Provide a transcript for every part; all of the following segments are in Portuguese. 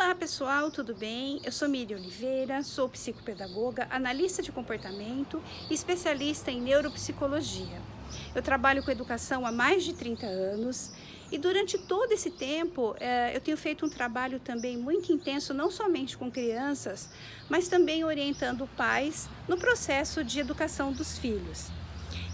Olá pessoal, tudo bem? Eu sou Miriam Oliveira, sou psicopedagoga, analista de comportamento e especialista em neuropsicologia. Eu trabalho com educação há mais de 30 anos e durante todo esse tempo eu tenho feito um trabalho também muito intenso, não somente com crianças, mas também orientando pais no processo de educação dos filhos.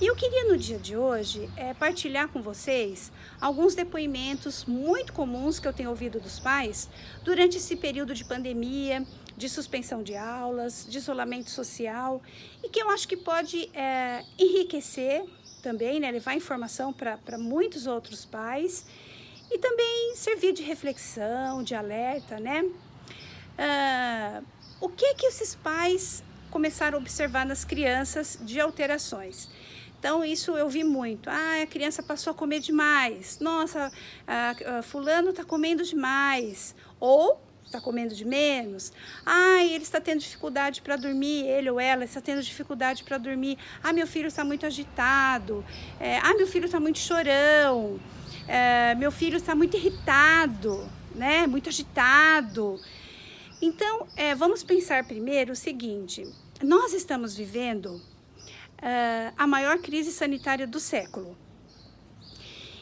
E eu queria no dia de hoje partilhar com vocês alguns depoimentos muito comuns que eu tenho ouvido dos pais durante esse período de pandemia, de suspensão de aulas, de isolamento social e que eu acho que pode enriquecer também, né, levar informação para muitos outros pais e também servir de reflexão, de alerta, né? O que esses pais começaram a observar nas crianças de alterações? Então, isso eu vi muito. A criança passou a comer demais. Nossa, fulano está comendo demais. Ou está comendo de menos. Ele está tendo dificuldade para dormir. Ele ou ela está tendo dificuldade para dormir. Meu filho está muito agitado. Meu filho está muito chorão. Meu filho está muito irritado, né? Muito agitado. Então, vamos pensar primeiro o seguinte. Nós estamos vivendo a maior crise sanitária do século.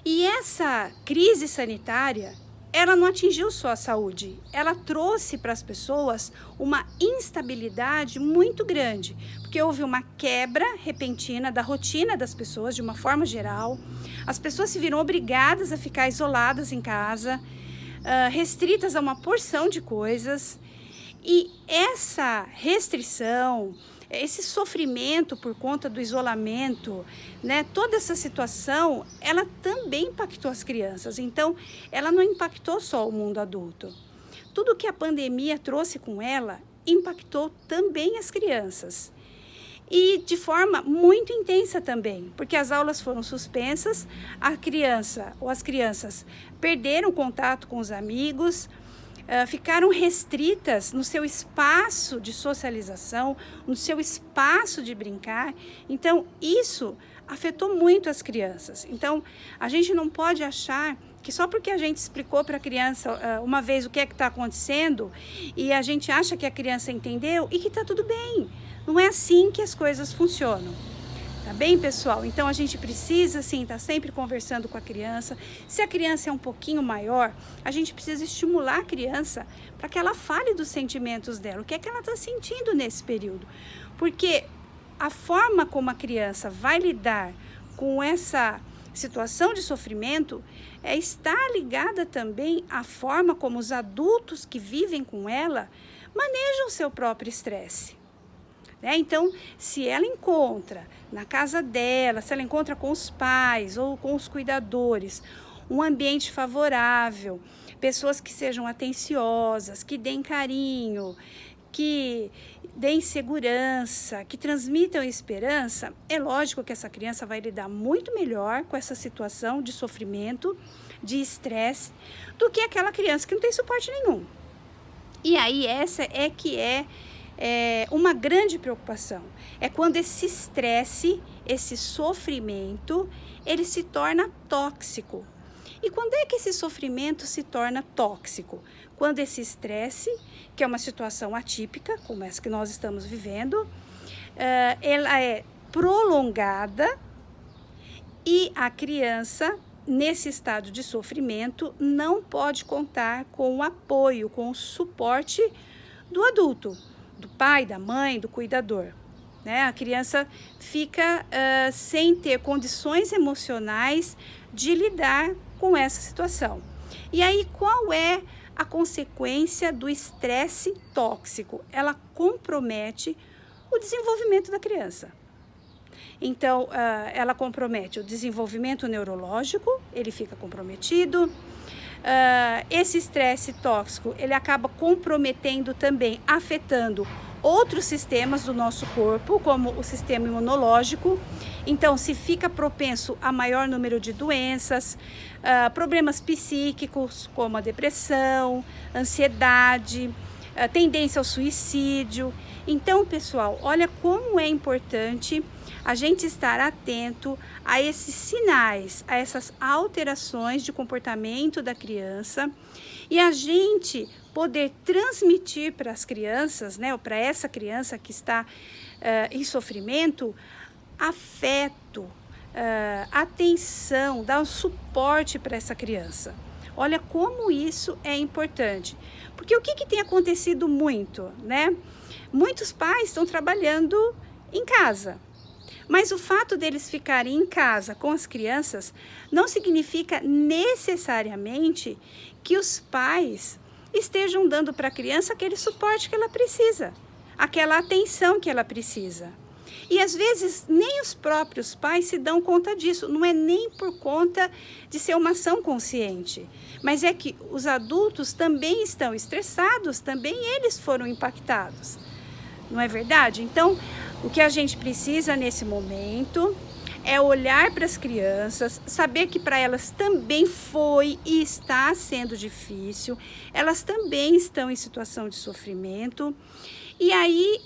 E essa crise sanitária, ela não atingiu só a saúde, ela trouxe para as pessoas uma instabilidade muito grande, porque houve uma quebra repentina da rotina das pessoas, de uma forma geral. As pessoas se viram obrigadas a ficar isoladas em casa, restritas a uma porção de coisas, e essa restrição, esse sofrimento por conta do isolamento, né, toda essa situação, ela também impactou as crianças. Então, ela não impactou só o mundo adulto. Tudo que a pandemia trouxe com ela impactou também as crianças. E de forma muito intensa também, porque as aulas foram suspensas, a criança ou as crianças perderam contato com os amigos, ficaram restritas no seu espaço de socialização, no seu espaço de brincar. Então, isso afetou muito as crianças. Então, a gente não pode achar que só porque a gente explicou para a criança uma vez o que é que está acontecendo e a gente acha que a criança entendeu e que está tudo bem. Não é assim que as coisas funcionam. Tá bem, pessoal? Então, a gente precisa, sim, estar sempre conversando com a criança. Se a criança é um pouquinho maior, a gente precisa estimular a criança para que ela fale dos sentimentos dela. O que é que ela está sentindo nesse período? Porque a forma como a criança vai lidar com essa situação de sofrimento está ligada também à forma como os adultos que vivem com ela manejam o seu próprio estresse. Então, se ela encontra na casa dela, se ela encontra com os pais ou com os cuidadores, um ambiente favorável, pessoas que sejam atenciosas, que deem carinho, que deem segurança, que transmitam esperança, é lógico que essa criança vai lidar muito melhor com essa situação de sofrimento, de estresse, do que aquela criança que não tem suporte nenhum. E aí, essa é que é uma grande preocupação. É quando esse estresse, esse sofrimento, ele se torna tóxico. E quando é que esse sofrimento se torna tóxico? Quando esse estresse, que é uma situação atípica, como essa que nós estamos vivendo, ela é prolongada e a criança, nesse estado de sofrimento, não pode contar com o apoio, com o suporte do adulto, do pai, da mãe, do cuidador. A criança fica sem ter condições emocionais de lidar com essa situação. E aí, qual é a consequência do estresse tóxico? Ela compromete o desenvolvimento da criança. Então, ela compromete o desenvolvimento neurológico, ele fica comprometido. Esse estresse tóxico, ele acaba comprometendo também, afetando outros sistemas do nosso corpo, como o sistema imunológico. Então, se fica propenso a maior número de doenças, problemas psíquicos, como a depressão, ansiedade, tendência ao suicídio. Então, pessoal, olha como é importante a gente estar atento a esses sinais, a essas alterações de comportamento da criança e a gente poder transmitir para as crianças, né, ou para essa criança que está em sofrimento, afeto, atenção, dar um suporte para essa criança. Olha como isso é importante. Porque o que tem acontecido muito, né? Muitos pais estão trabalhando em casa. Mas o fato deles ficarem em casa com as crianças não significa necessariamente que os pais estejam dando para a criança aquele suporte que ela precisa, aquela atenção que ela precisa. E às vezes nem os próprios pais se dão conta disso, não é nem por conta de ser uma ação consciente, mas é que os adultos também estão estressados, também eles foram impactados, não é verdade? Então, o que a gente precisa nesse momento é olhar para as crianças, saber que para elas também foi e está sendo difícil, elas também estão em situação de sofrimento. E aí,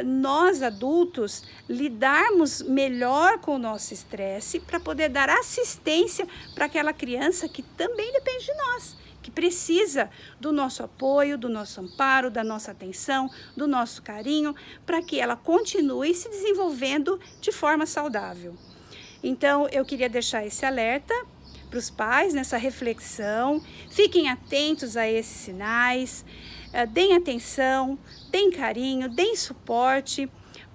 nós adultos, lidarmos melhor com o nosso estresse para poder dar assistência para aquela criança que também depende de nós, que precisa do nosso apoio, do nosso amparo, da nossa atenção, do nosso carinho, para que ela continue se desenvolvendo de forma saudável. Então, eu queria deixar esse alerta para os pais nessa reflexão, fiquem atentos a esses sinais, deem atenção, deem carinho, deem suporte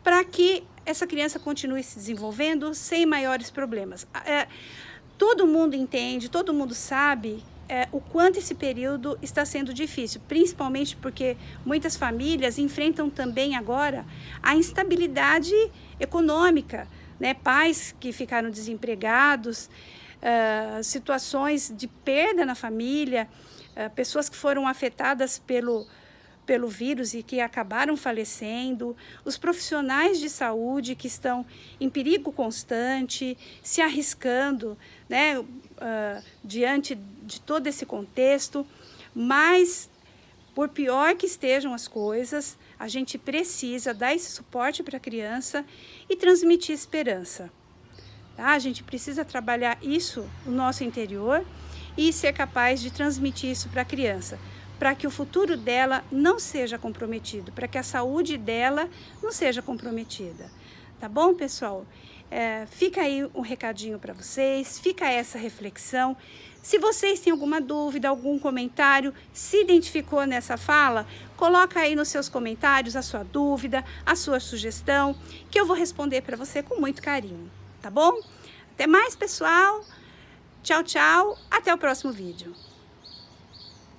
para que essa criança continue se desenvolvendo sem maiores problemas. Todo mundo entende, todo mundo sabe o quanto esse período está sendo difícil, principalmente porque muitas famílias enfrentam também agora a instabilidade econômica, né? Pais que ficaram desempregados, situações de perda na família, pessoas que foram afetadas pelo vírus e que acabaram falecendo, os profissionais de saúde que estão em perigo constante, se arriscando, né, diante de todo esse contexto, mas por pior que estejam as coisas, a gente precisa dar esse suporte para a criança e transmitir esperança. Tá? A gente precisa trabalhar isso no nosso interior e ser capaz de transmitir isso para a criança, para que o futuro dela não seja comprometido, para que a saúde dela não seja comprometida. Tá bom, pessoal? Fica aí um recadinho para vocês, fica essa reflexão. Se vocês têm alguma dúvida, algum comentário, se identificou nessa fala, coloca aí nos seus comentários a sua dúvida, a sua sugestão, que eu vou responder para você com muito carinho, tá bom? Até mais, pessoal! Tchau, tchau! Até o próximo vídeo!